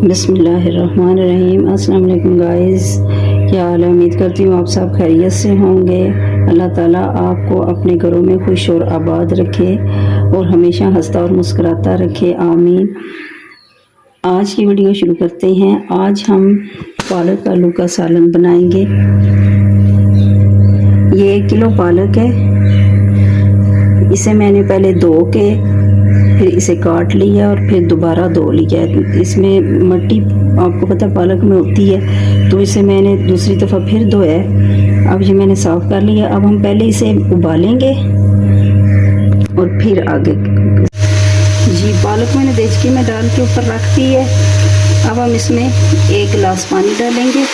बिस्मिल्लाहिर्रहमानिर्रहीम। अस्सलाम वालेकुम गाइस, क्या हाल है? उम्मीद करती हूँ आप सब खैरियत से होंगे। अल्लाह ताला आपको अपने घरों में खुश और आबाद रखे और हमेशा हंसता और मुस्कुराता रखे, आमीन। आज की वीडियो शुरू करते हैं। आज हम पालक आलू का सालन बनाएंगे। ये 1 किलो पालक है। इसे मैंने पहले धो के फिर इसे काट लिया और फिर दोबारा धो लिया। इसमें मिट्टी आपको पता पालक में होती है, तो इसे मैंने दूसरी दफ़ा फिर धोया है। अब ये मैंने साफ़ कर लिया। अब हम पहले इसे उबालेंगे और फिर आगे जी पालक मैंने देचकी में डाल के ऊपर रख दी है। अब हम इसमें 1 गिलास पानी डालेंगे।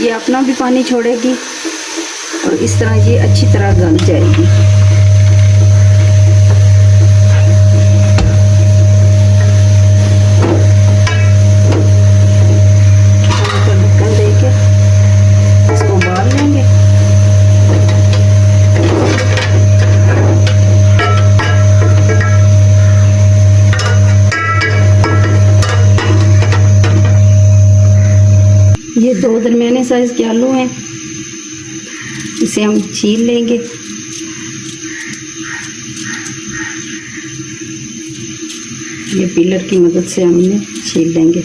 ये अपना भी पानी छोड़ेगी और इस तरह ये अच्छी तरह गल जाएगी। ये 2 दरमियाने साइज के आलू हैं, इसे हम छील लेंगे। ये पीलर की मदद से हमने छील लेंगे।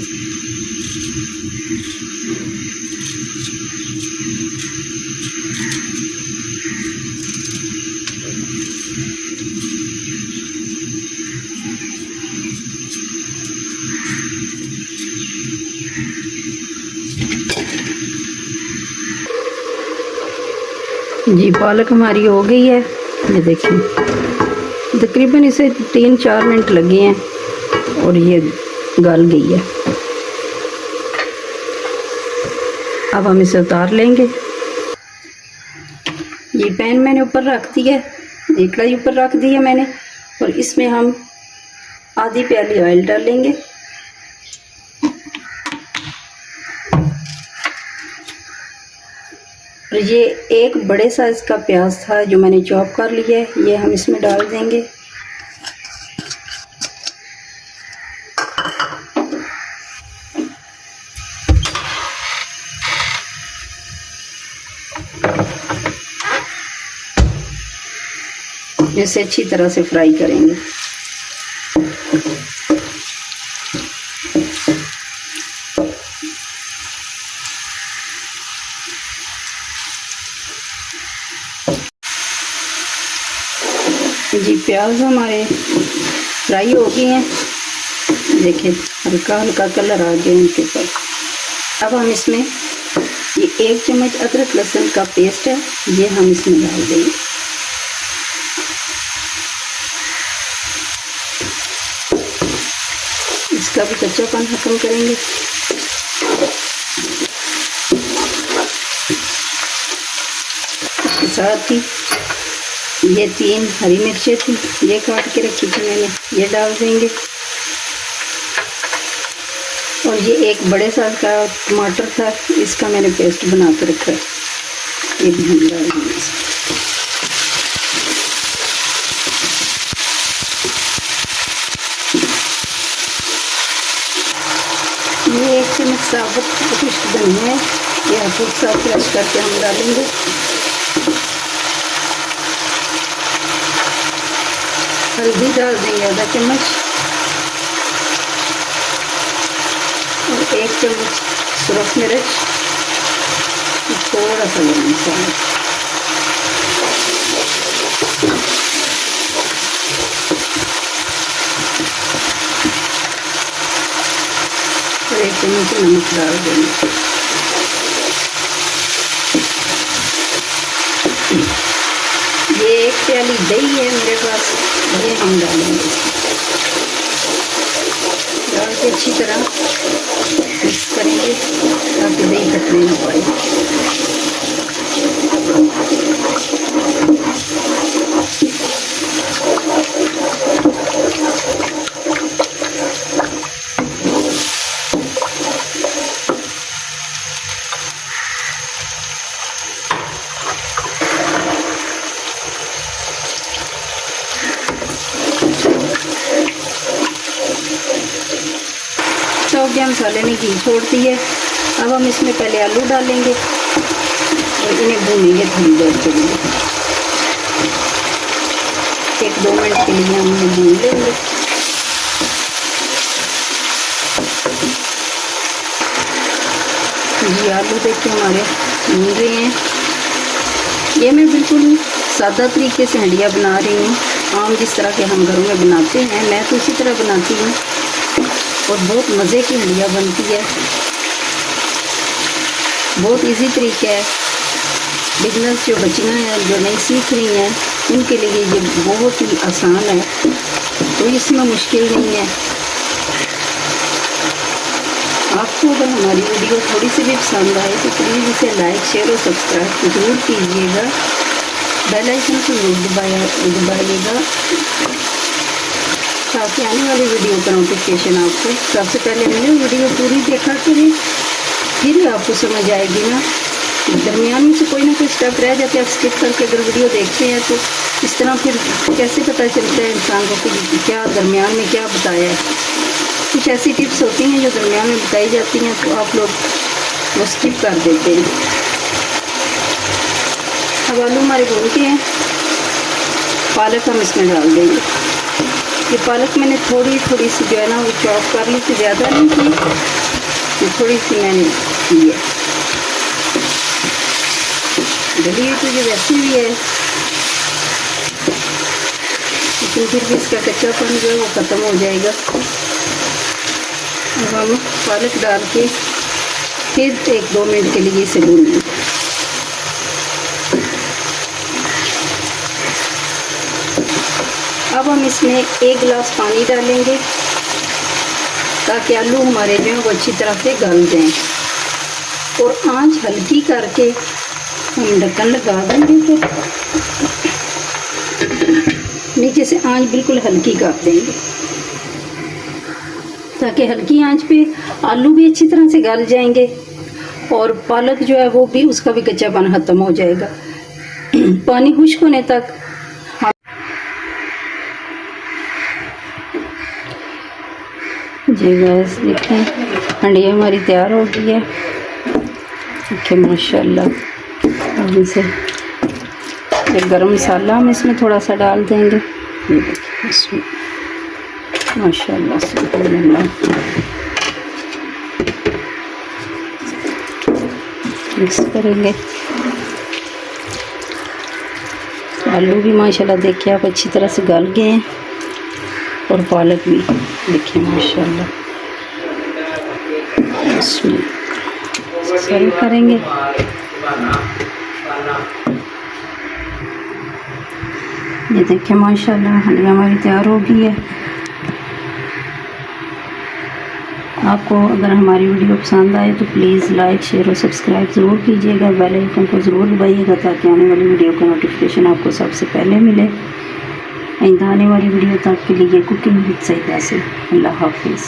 जी पालक हमारी हो गई है। ये देखिए तकरीबन इसे 3-4 मिनट लगे हैं और ये गल गई है। अब हम इसे उतार लेंगे। ये पैन मैंने ऊपर रख दिया है, एक कढ़ाई ऊपर रख दी है मैंने, और इसमें हम आधी प्याली ऑयल डालेंगे। और ये 1 बड़े साइज का प्याज था जो मैंने चॉप कर लिया है, ये हम इसमें डाल देंगे। इसे अच्छी तरह से फ्राई करेंगे। जी प्याज हमारे फ्राई हो गए हैं। देखिए हल्का हल्का कलर आ गया इनके ऊपर। अब हम इसमें ये 1 चम्मच अदरक लहसुन का पेस्ट है, ये हम इसमें डाल देंगे। इसका भी कच्चापन खत्म करेंगे। इसके साथ ही ये 3 हरी मिर्चें थी, ये काट के रखी थी मैंने, ये डाल देंगे। और ये 1 बड़े साइज का टमाटर था, इसका मैंने पेस्ट बना के रखा है, ये भी हम डाल देंगे। ये 1 चम्मच साबुत खुश्क धनिया है, ये हल्का सा क्रश करके हम डालेंगे। हल्दी डाल देंगे आधा चम्मच और 1 चम्मच सुरख मिर्च, थोड़ा सा गरम मसाला और 1 चम्मच नमक डाल देंगे। ये 1 प्याली दही है मेरे पास, ये हम डालेंगे। डाल के अच्छी तरह मिक्स करेंगे ताकि दही कटने ना पाए। अच्छा हो गया, मसाले ने घी छोड़ दिए। अब हम इसमें पहले आलू डालेंगे और इन्हें भूनेंगे थोड़ी देर के लिए, 1-2 मिनट के लिए हम इन्हें भून लेंगे। जी आलू देखिए हमारे भून रहे हैं। ये मैं बिल्कुल सादा तरीके से हंडिया बना रही हूँ, आम जिस तरह के हम घरों में बनाते हैं, मैं तो उसी तरह बनाती हूँ और बहुत मज़े की हंडिया बनती है। बहुत इजी तरीका है। बिजनेस जो बच्चियाँ हैं जो नहीं सीख रही हैं उनके लिए ये बहुत ही आसान है, तो इसमें मुश्किल नहीं है। आपको अगर हमारी वीडियो थोड़ी सी भी पसंद आए तो प्लीज़ इसे लाइक, शेयर और सब्सक्राइब ज़रूर कीजिएगा। बेल आइकन को जरूर दबाइएगा ताकि आने वाली वीडियो का नोटिफिकेशन आपको सबसे पहले मिले। वीडियो पूरी देखा करें, फिर आपको समझ आएगी ना। दरमियान में से कोई ना कोई स्टेप रह जाते हैं, आप स्किप करके अगर वीडियो देखते हैं तो इस तरह फिर कैसे पता चलता है इंसान को कि क्या दरमियान में क्या बताया है। कुछ ऐसी टिप्स होती हैं जो दरमियान में बताई जाती हैं तो आप लोग वो स्किप कर देते हैं। अब आलू हमारे भून के हैं, पालक हम इसमें डाल देंगे। ये पालक मैंने थोड़ी सी जो है ना वो चॉप कर ली थी, ज़्यादा नहीं की, तो थोड़ी सी मैंने की है। डली तो ये वैसी भी है लेकिन फिर भी इसका कच्चापन जो है वो ख़त्म हो जाएगा। अब हम पालक डाल के फिर 1-2 मिनट के लिए इसे भूनेंगे। अब हम इसमें 1 गिलास पानी डालेंगे ताकि आलू हमारे जो हैं वो अच्छी तरह से गल जाएं, और आंच हल्की करके हम ढक्कन लगा देंगे। फिर नीचे से आंच बिल्कुल हल्की कर देंगे ताकि हल्की आंच पे आलू भी अच्छी तरह से गल जाएंगे और पालक जो है वो भी उसका भी कच्चापन ख़त्म हो जाएगा। पानी खुश्क होने तक जी गैस देखिए हंडिया हमारी तैयार हो गई है। देखिए माशाल्लाह। अब इसे एक गरम मसाला हम इसमें थोड़ा सा डाल देंगे। ये देखिए इसमें माशाल्लाह सुभान मिक्स करेंगे। आलू भी माशाल्लाह देखिए आप अच्छी तरह से गल गए हैं और पालक भी देखिए माशाल्लाह। इसमें सर्व करेंगे। ये देखिए माशाल्लाह हंडिया हमारी तैयार हो गई है। आपको अगर हमारी वीडियो पसंद आए तो प्लीज़ लाइक, शेयर और सब्सक्राइब ज़रूर कीजिएगा। बेल आइकन को ज़रूर दबाइएगा ताकि आने वाली वीडियो का नोटिफिकेशन आपको सबसे पहले मिले। आने वाली वीडियो तक के लिए कुकिंग विद सईदा से अल्लाह हाफिज़।